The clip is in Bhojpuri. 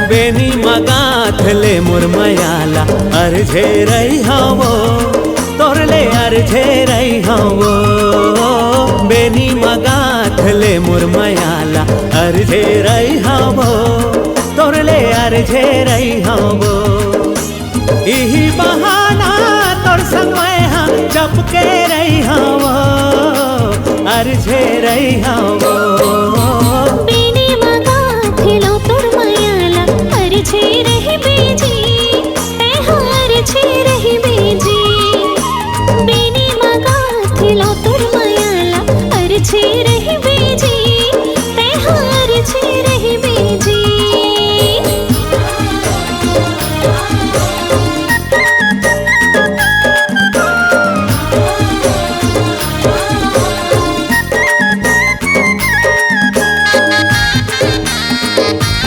बेनी मगाथले मुरमयाला अर्झे रही हवो तोरले अर्झे रही हवो बेनी मगाथले मुरमयाला अर्झे रही हवो तोरले अर्झे रही हवो इही बहाना तोर समय चपके रही हवो अर्झे रही हवो अर्झे रही बेजी अर्झे रही बेजी बेनी मगाथलो तोर मायाला अर्झे